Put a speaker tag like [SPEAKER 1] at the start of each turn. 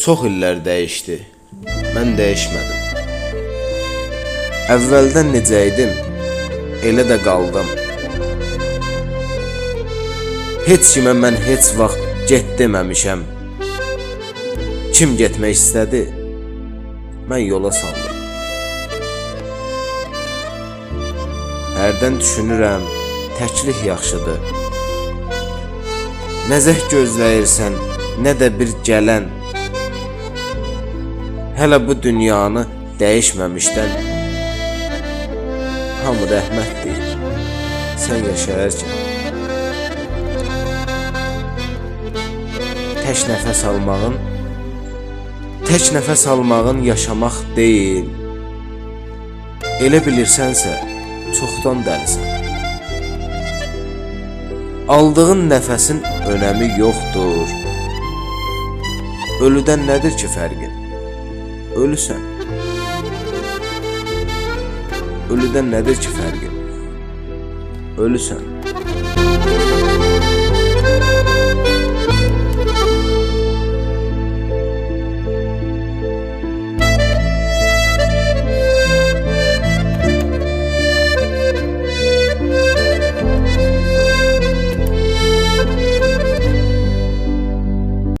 [SPEAKER 1] Çox illər dəyişdi, mən dəyişmədim. Əvvəldən necə idim, elə də qaldım. Heç kimə mən heç vaxt get deməmişəm. Kim getmək istədi, mən yola saldım. Hərdən düşünürəm, təklik yaxşıdır. Nəzək gözləyirsən, nə də bir gələn. Hələ bu dünyanı dəyişməmişdən hamı rəhmət deyir, sən yaşayarkən. Tək nəfəs almağın yaşamaq deyil. Elə bilirsənsə, çoxdan dəlisən. Aldığın nəfəsin önəmi yoxdur. Ölüdən nədir ki fərqin? Ölüsən. Ölüdən nədir ki fərqin? Ölüsən.